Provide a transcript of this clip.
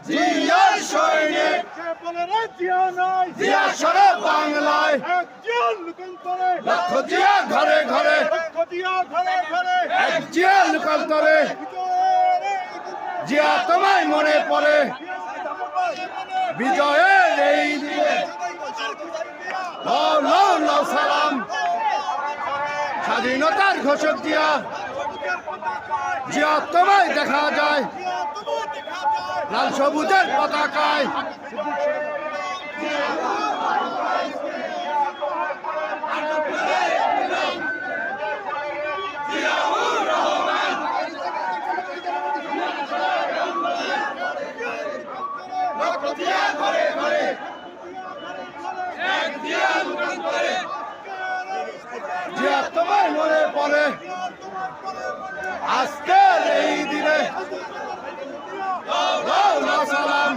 জিয়ার সৈনিক জিয়া সারা বাংলায় লক্ষ জিয়া ঘরে ঘরে এক জিয়া লোকান্তরে জিয়া তোমায় মনে পড়ে বিজয়ের এই দিনে লও লও সালাম স্বাধীনতার ঘোষক জিয়া জিয়া তোমায় দেখা যায় লাল সবুজের পতাকায় জিয়া তোমায় মনে পড়ে আজকের এই দিনে সালাম